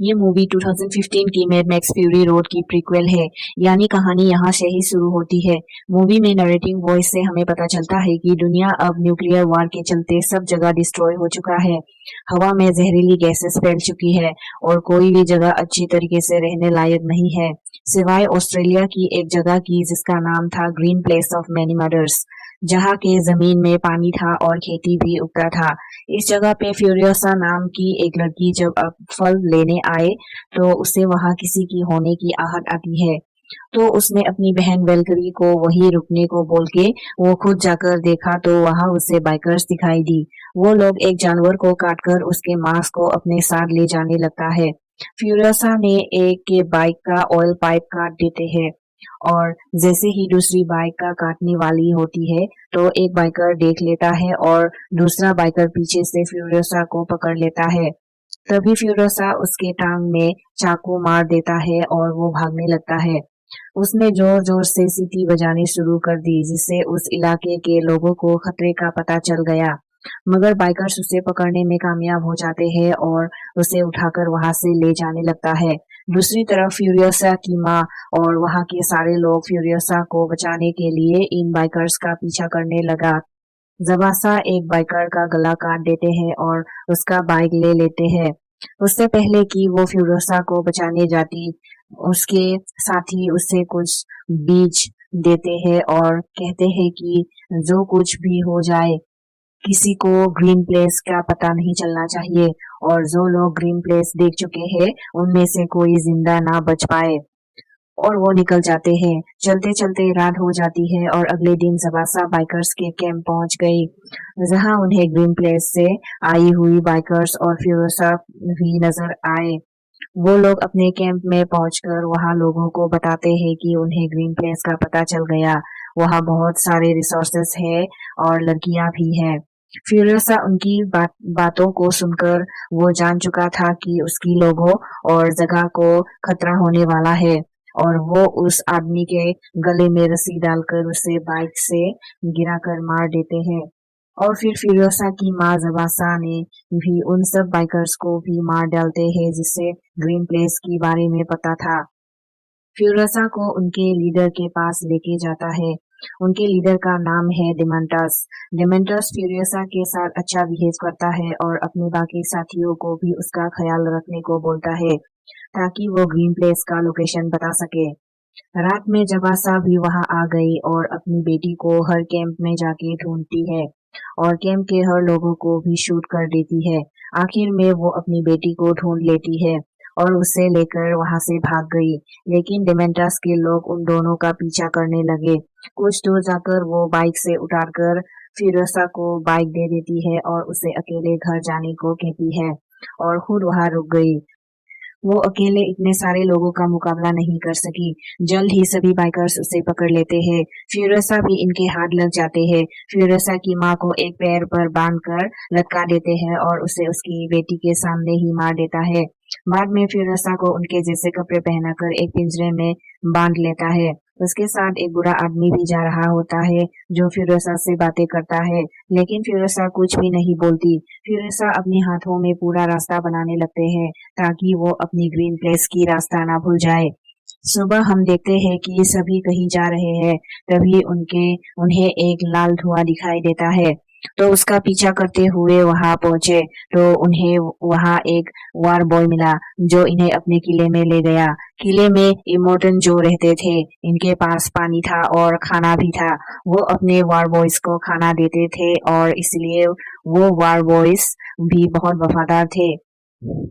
ये मूवी 2015 की mad max fury road की प्रीक्वल है, यानी कहानी यहाँ से ही शुरू होती है। मूवी में नरेटिंग वॉइस से हमें पता चलता है कि दुनिया अब न्यूक्लियर वार के चलते सब जगह डिस्ट्रॉय हो चुका है। हवा में जहरीली गैसेस फैल चुकी है और कोई भी जगह अच्छी तरीके से रहने लायक नहीं है, सिवाय ऑस्ट्रेलिया की एक जगह की जिसका नाम था green place of many murders, जहाँ के जमीन में पानी था और खेती भी उगता था। इस जगह पे फ्यूरियोसा नाम की एक लड़की जब अब फल लेने आए तो उसे वहां किसी की होने की आहट आती है। तो उसने अपनी बहन वेलकरी को वहीं रुकने को बोल के वो खुद जाकर देखा तो वहां उसे बाइकर्स दिखाई दी। वो लोग एक जानवर को काटकर उसके मांस को अपने साथ ले जाने लगता है। फ्यूरियोसा ने एक के बाइक का ऑयल पाइप काट देते हैं और जैसे ही दूसरी बाइक का काटने वाली होती है तो एक बाइकर देख लेता है और दूसरा बाइकर पीछे से फ्यूरियोसा को पकड़ लेता है। तभी फ्यूरियोसा उसके टांग में चाकू मार देता है और वो भागने लगता है। उसने जोर जोर से सीटी बजानी शुरू कर दी जिससे उस इलाके के लोगों को खतरे का पता चल गया, मगर बाइकर्स उसे पकड़ने में कामयाब हो जाते हैं और उसे उठाकर वहां से ले जाने लगता है। दूसरी तरफ फ्यूरियोसा की माँ और वहां के सारे लोग फ्यूरियोसा को बचाने के लिए इन बाइकर्स का पीछा करने लगा। जबासा एक बाइकर का गला काट देते हैं और उसका बाइक ले लेते हैं। उससे पहले कि वो फ्यूरियोसा को बचाने जाती, उसके साथी उससे कुछ बीज देते हैं और कहते हैं कि जो कुछ भी हो जाए किसी को ग्रीन प्लेस का पता नहीं चलना चाहिए और जो लोग ग्रीन प्लेस देख चुके हैं उनमें से कोई जिंदा ना बच पाए। और वो निकल जाते हैं। चलते चलते रात हो जाती है और अगले दिन जबासा बाइकर्स के कैंप पहुंच गई, जहां उन्हें ग्रीन प्लेस से आई हुई बाइकर्स और फ्यूरियोसा भी नजर आए। वो लोग अपने कैंप में पहुंचकर वहां लोगों को बताते हैं कि उन्हें ग्रीन प्लेस का पता चल गया। वहां बहुत सारे रिसोर्सेस है और लड़कियां भी हैं। फ्यूरियोसा उनकी बातों को सुनकर वो जान चुका था कि उसकी लोगों और जगह को खतरा होने वाला है और वो उस आदमी के गले में रस्सी डालकर उसे बाइक से गिराकर मार देते हैं। और फिर फ्यूरियोसा की माँ जबासा ने भी उन सब बाइकर्स को भी मार डालते हैं जिससे ग्रीन प्लेस के बारे में पता था। फ्यूरियोसा को उनके लीडर के पास लेके जाता है। उनके लीडर का नाम है डिमेंटस। डिमेंटस फ्यूरियोसा के साथ अच्छा बिहेव करता है और अपने बाकी साथियों को भी उसका ख्याल रखने को बोलता है ताकि वो ग्रीन प्लेस का लोकेशन बता सके। रात में जबासा भी वहां आ गई और अपनी बेटी को हर कैंप में जाके ढूंढती है और कैंप के हर लोगों को भी शूट कर देती है। आखिर में वो अपनी बेटी को ढूंढ लेती है और उसे लेकर वहां से भाग गई, लेकिन डिमेंटस के लोग उन दोनों का पीछा करने लगे। कुछ दूर जाकर वो बाइक से उतारकर फिरोसा को बाइक दे देती है और उसे अकेले घर जाने को कहती है और खुद वहां रुक गई। वो अकेले इतने सारे लोगों का मुकाबला नहीं कर सकी। जल्द ही सभी बाइकर्स उसे पकड़ लेते हैं। फ्यूरियोसा भी इनके हाथ लग जाते हैं। फ्यूरियोसा की माँ को एक पैर पर बांधकर लटका देते हैं और उसे उसकी बेटी के सामने ही मार देता है। बाद में फ्यूरियोसा को उनके जैसे कपड़े पहनाकर एक पिंजरे में बांध लेता है। उसके साथ एक बुरा आदमी भी जा रहा होता है जो फ्यूरियोसा से बातें करता है, लेकिन फ्यूरियोसा कुछ भी नहीं बोलती। फ्यूरियोसा अपने हाथों में पूरा रास्ता बनाने लगते हैं ताकि वो अपनी ग्रीन प्लेस की रास्ता ना भूल जाए। सुबह हम देखते हैं कि सभी कहीं जा रहे हैं, तभी उन्हें एक लाल धुआं दिखाई देता है। तो उसका पीछा करते हुए वहां पहुंचे तो उन्हें वहां एक वार बॉय मिला जो इन्हें अपने किले में ले गया। किले में इमोर्टन जो रहते थे, इनके पास पानी था और खाना भी था। वो अपने वार बॉयज को खाना देते थे और इसलिए वो वार बॉयज भी बहुत वफादार थे।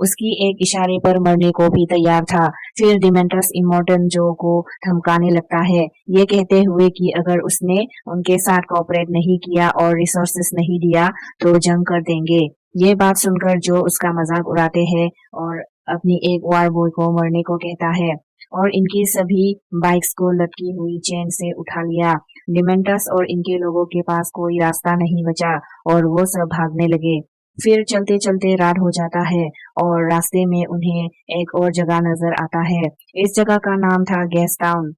उसकी एक इशारे पर मरने को भी तैयार था। फिर डिमेंटस इमोर्टन जो को धमकाने लगता है, ये कहते हुए कि अगर उसने उनके साथ कोऑपरेट नहीं किया और रिसोर्सेस नहीं दिया तो जंग कर देंगे। ये बात सुनकर जो उसका मजाक उड़ाते हैं और अपनी एक वार बॉय को मरने को कहता है और इनकी सभी बाइक्स को लटकी हुई चेन से उठा लिया। डिमेंटस और इनके लोगों के पास कोई रास्ता नहीं बचा और वो सब भागने लगे। फिर चलते चलते रात हो जाता है और रास्ते में उन्हें एक और जगह नजर आता है। इस जगह का नाम था गैस टाउन।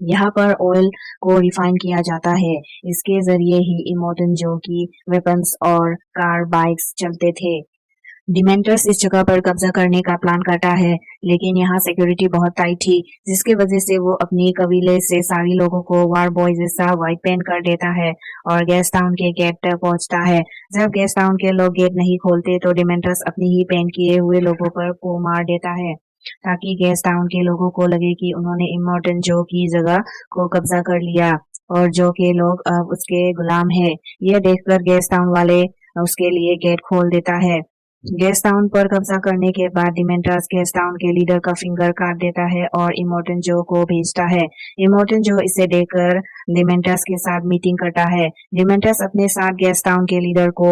यहाँ पर ऑयल को रिफाइन किया जाता है। इसके जरिए ही इमोर्टन जो की वेपन्स और कार बाइक्स चलते थे। डिमेंटर्स इस जगह पर कब्जा करने का प्लान करता है, लेकिन यहाँ सिक्योरिटी बहुत टाइट थी, जिसकी वजह से वो अपनी कबीले से सारे लोगों को वार बॉय जैसा व्हाइट पेंट कर देता है और गेस्ट टाउन के गेट तक पहुंचता है। जब गेस्ट टाउन के लोग गेट नहीं खोलते तो डिमेंटर्स अपनी ही पेंट किए हुए लोगों पर को मार देता है, ताकि गेस्ट टाउन के लोगों को लगे कि उन्होंने इमोर्टन जो की जगह को कब्जा कर लिया और जो के लोग अब उसके गुलाम है। यह देखकर गेस्ट टाउन वाले उसके लिए गेट खोल देता है। गेस्ट टाउन पर कब्जा करने के बाद डिमेंटर्स गेस्ट टाउन के लीडर का फिंगर काट देता है और इमोर्टन जो को भेजता है। इमोर्टन जो इसे देखकर डिमेंटर्स के साथ मीटिंग करता है। डिमेंटर्स अपने साथ गेस्ट टाउन के लीडर को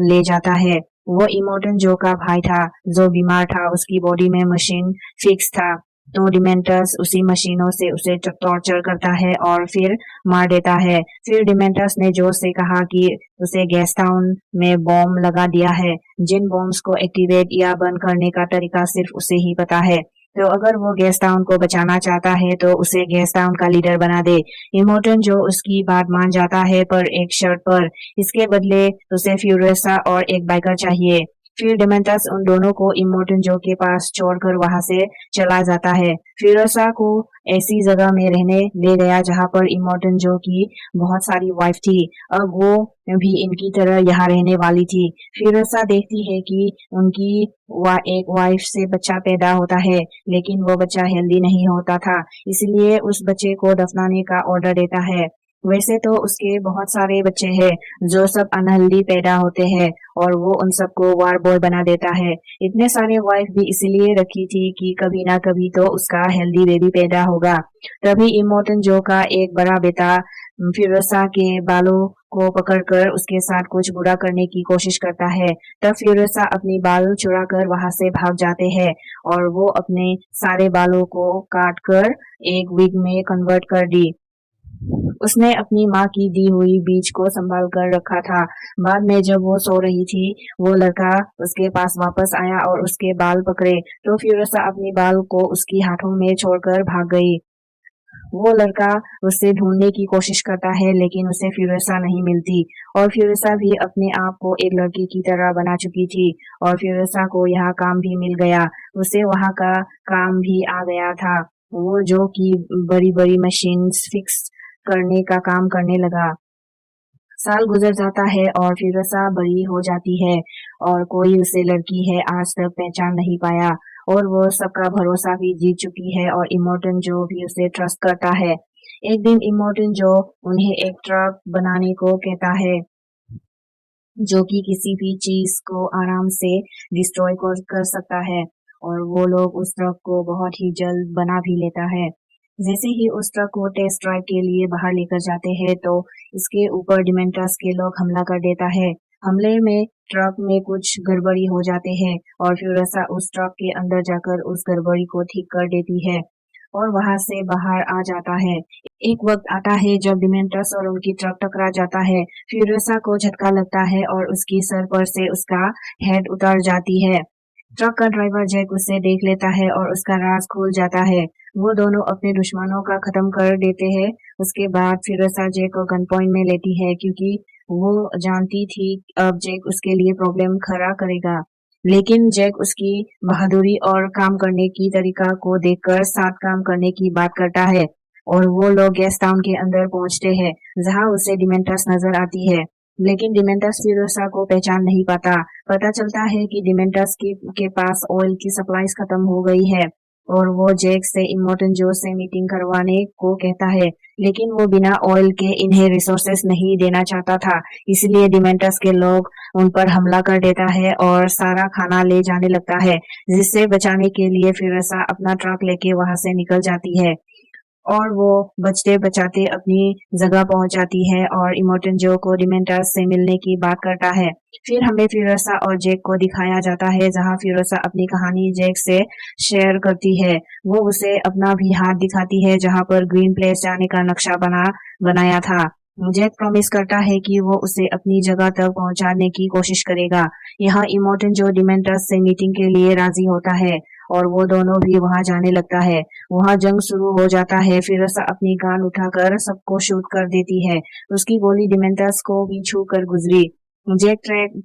ले जाता है। वो इमोर्टन जो का भाई था, जो बीमार था, उसकी बॉडी में मशीन फिक्स था, तो डिमेंटर्स उसी मशीनों से उसे टॉर्चर करता है और फिर मार देता है। फिर डिमेंटर्स ने जोर से कहा कि उसे गेस्ट टाउन में बॉम्ब लगा दिया है, जिन बॉम्ब्स को एक्टिवेट या बंद करने का तरीका सिर्फ उसे ही पता है। तो अगर वो गेस्ट टाउन को बचाना चाहता है तो उसे गेस्ट टाउन का लीडर बना दे। इमोर्टन जो उसकी बात मान जाता है, पर एक शर्त पर। इसके बदले उसे फ्यूरियसा और एक बाइकर चाहिए। फिर डिमेंटर्स उन दोनों को इमोर्टन जो के पास छोड़कर वहां से चला जाता है। फ्यूरियसा को ऐसी जगह में रहने ले गया जहां पर इमोर्टन जो की बहुत सारी वाइफ थी। अब वो भी इनकी तरह यहाँ रहने वाली थी। फ्यूरियसा देखती है कि उनकी एक वाइफ से बच्चा पैदा होता है, लेकिन वो बच्चा हेल्दी नहीं होता था, इसलिए उस बच्चे को दफनाने का ऑर्डर देता है। वैसे तो उसके बहुत सारे बच्चे हैं जो सब अनहेल्दी पैदा होते हैं और वो उन सबको वार बॉय बना देता है। इतने सारे वाइफ भी इसीलिए रखी थी कि कभी ना कभी तो उसका हेल्दी बेबी पैदा होगा। तभी इमोर्टन जो का एक बड़ा बेटा फिरोसा के बालों को पकड़कर उसके साथ कुछ बुरा करने की कोशिश करता है। तब फिरोसा अपनी बाल चुराकर वहां से भाग जाते हैं और वो अपने सारे बालों को काट कर एक विग में कन्वर्ट कर दी। उसने अपनी माँ की दी हुई बीज को संभाल कर रखा था। बाद में जब वो सो रही थी, वो लड़का उसके पास वापस आया और उसके बाल पकड़े, तो फिरोसा अपनी बाल को उसकी हाथों में छोड़कर भाग गई। वो लड़का उसे ढूंढने की कोशिश करता है, लेकिन उसे फिरोसा नहीं मिलती और फिरोसा भी अपने आप को एक लड़की की तरह बना चुकी थी और फिरोसा को यहाँ काम भी मिल गया। उसे वहाँ का काम भी आ गया था। वो जो कि बड़ी बड़ी मशीन फिक्स करने का काम करने लगा। साल गुजर जाता है और फिरोसा बड़ी हो जाती है और कोई उसे लड़की है आज तक पहचान नहीं पाया और वो सबका भरोसा भी जीत चुकी है और इमोर्टन जो भी उसे ट्रस्ट करता है। एक दिन इमोर्टन जो उन्हें एक ट्रक बनाने को कहता है जो कि किसी भी चीज को आराम से डिस्ट्रॉय कर सकता है और वो लोग उस ट्रक को बहुत ही जल्द बना भी लेता है। जैसे ही उस ट्रक को टेस्ट ड्राइव के लिए बाहर लेकर जाते हैं तो इसके ऊपर डिमेंटर्स के लोग हमला कर देता है। हमले में ट्रक में कुछ गड़बड़ी हो जाते हैं और फ्यूरियसा उस ट्रक के अंदर जाकर उस गड़बड़ी को ठीक कर देती है और वहां से बाहर आ जाता है। एक वक्त आता है जब डिमेंटर्स और उनकी ट्रक टकरा जाता है। फ्यूरियसा को झटका लगता है और उसकी सर पर से उसका हेड उतर जाती है। ट्रक का ड्राइवर जैक उसे देख लेता है और उसका राज खुल जाता है। वो दोनों अपने दुश्मनों का खत्म कर देते हैं। उसके बाद फिरोसा जैक को गन पॉइंट में लेती है क्योंकि वो जानती थी अब जैक उसके लिए प्रॉब्लम खड़ा करेगा। लेकिन जैक उसकी बहादुरी और काम करने की तरीका को देखकर साथ काम करने की बात करता है और वो लोग गेस्ट टाउन के अंदर पहुंचते हैं जहां उसे डिमेंटर्स नजर आती है। लेकिन डिमेंटर्स फिरोसा को पहचान नहीं पाता। पता चलता है कि डिमेंटर्स के पास ऑयल की सप्लाईज खत्म हो गई है और वो जैक से इमोर्टन जो से मीटिंग करवाने को कहता है, लेकिन वो बिना ऑयल के इन्हें रिसोर्सेस नहीं देना चाहता था। इसलिए डिमेंटर्स के लोग उन पर हमला कर देता है और सारा खाना ले जाने लगता है, जिससे बचाने के लिए फिरोसा अपना ट्रक लेके वहां से निकल जाती है और वो बचते बचाते अपनी जगह पहुंच जाती है और इमोर्टन जो को डिमेंटर्स से मिलने की बात करता है। फिर हमें फिरोसा और जैक को दिखाया जाता है जहां फिरोसा अपनी कहानी जैक से शेयर करती है। वो उसे अपना भी हाथ दिखाती है जहां पर ग्रीन प्लेस जाने का नक्शा बनाया था। जैक प्रॉमिस करता है कि वो उसे अपनी जगह तक पहुंचाने की कोशिश करेगा। यहाँ इमोर्टन जो डिमेंटर्स से मीटिंग के लिए राजी होता है और वो दोनों भी वहां जाने लगता है। वहां जंग शुरू हो जाता है। फिरोसा अपनी गन उठाकर सबको शूट कर देती है। उसकी गोली डिमेंटर्स को भी छू कर गुजरी। जेट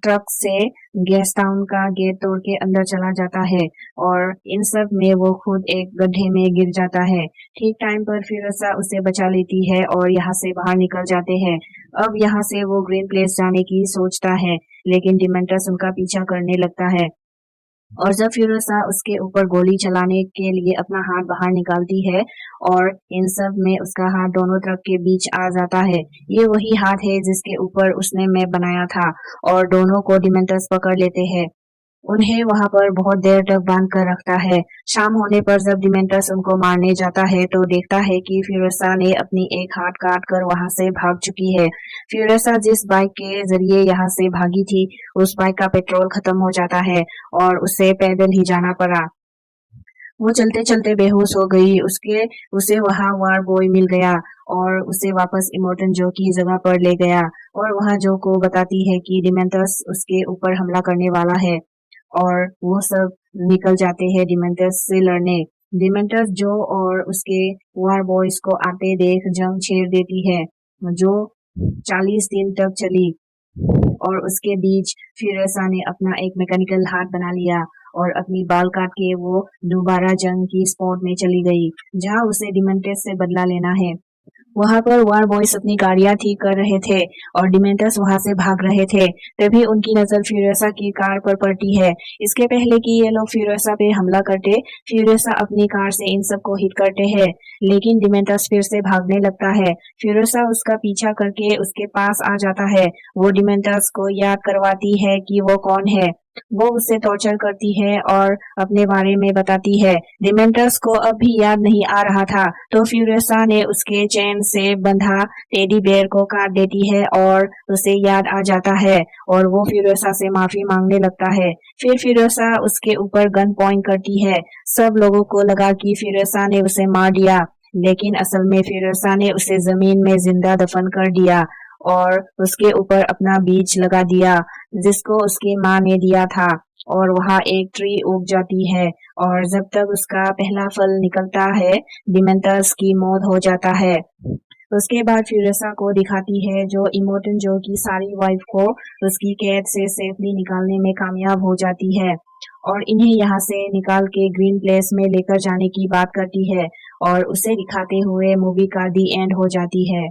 ट्रक से गैस टाउन का गेट तोड़ के अंदर चला जाता है और इन सब में वो खुद एक गड्ढे में गिर जाता है। ठीक टाइम पर फिरोसा उसे बचा लेती है और यहाँ से बाहर निकल जाते हैं। अब यहाँ से वो ग्रीन प्लेस जाने की सोचता है, लेकिन डिमेंटस उनका पीछा करने लगता है और जब फिरोसा उसके ऊपर गोली चलाने के लिए अपना हाथ बाहर निकालती है और इन सब में उसका हाथ दोनों तरफ के बीच आ जाता है। ये वही हाथ है जिसके ऊपर उसने मैप बनाया था और दोनों को डिमेंटस पकड़ लेते हैं। उन्हें वहां पर बहुत देर तक बांध कर रखता है। शाम होने पर जब डिमेंटस उनको मारने जाता है तो देखता है कि फ्यूरिसा ने अपनी एक हाथ काट कर वहां से भाग चुकी है। फ्यूरिसा जिस बाइक के जरिए यहाँ से भागी थी, उस बाइक का पेट्रोल खत्म हो जाता है और उसे पैदल ही जाना पड़ा। वो चलते चलते बेहोश हो गई। उसे वहाँ वार बॉय मिल गया और उसे वापस इमोर्टन जो की जगह पर ले गया और वहाँ जो को बताती है कि डिमेंटस उसके ऊपर हमला करने वाला है और वो सब निकल जाते हैं डिमेंटस से लड़ने। डिमेंटस जो और उसके वार बॉयज को आते देख जंग छेड़ देती है जो 40 दिन तक चली और उसके बीच फ्यूरिसा ने अपना एक मैकेनिकल हाथ बना लिया और अपनी बाल काट के वो दोबारा जंग की स्पॉट में चली गई जहां उसे डिमेंटस से बदला लेना है। वहां पर वार बॉयज अपनी गाड़ियां ठीक कर रहे थे और डिमेंटस वहां से भाग रहे थे। तभी उनकी नजर फ्यूरिसा की कार पर पड़ती है। इसके पहले कि ये लोग फ्यूरिसा पे हमला करते, फ्यूरिसा अपनी कार से इन सबको हिट करते हैं, लेकिन डिमेंटस फिर से भागने लगता है। फ्यूरिसा उसका पीछा करके उसके पास आ जाता है। वो डिमेंटस को याद करवाती है कि वो कौन है। वो उससे टॉर्चर करती है और अपने बारे में बताती है। डिमेंटस को अब भी याद नहीं आ रहा था तो फ्यूरिसा ने उसके चैन से बंधा टेडी बेयर को काट देती है और उसे याद आ जाता है और वो फ्यूरिसा से माफी मांगने लगता है। फिर फ्यूरिसा उसके ऊपर गन पॉइंट करती है। सब लोगों को लगा कि फ्यूरिसा ने उसे मार दिया, लेकिन असल में फ्यूरिसा ने उसे जमीन में जिंदा दफन कर दिया और उसके ऊपर अपना बीज लगा दिया जिसको उसकी माँ ने दिया था और वहाँ एक ट्री उग जाती है और जब तक उसका पहला फल निकलता है डिमेंटस की मौत हो जाता है। उसके बाद फ्यूरिसा को दिखाती है जो इमोर्टन जो की सारी वाइफ को उसकी कैद से सेफली निकालने में कामयाब हो जाती है और इन्हें यहाँ से निकाल के ग्रीन प्लेस में लेकर जाने की बात करती है और उसे दिखाते हुए मूवी का दी एंड हो जाती है।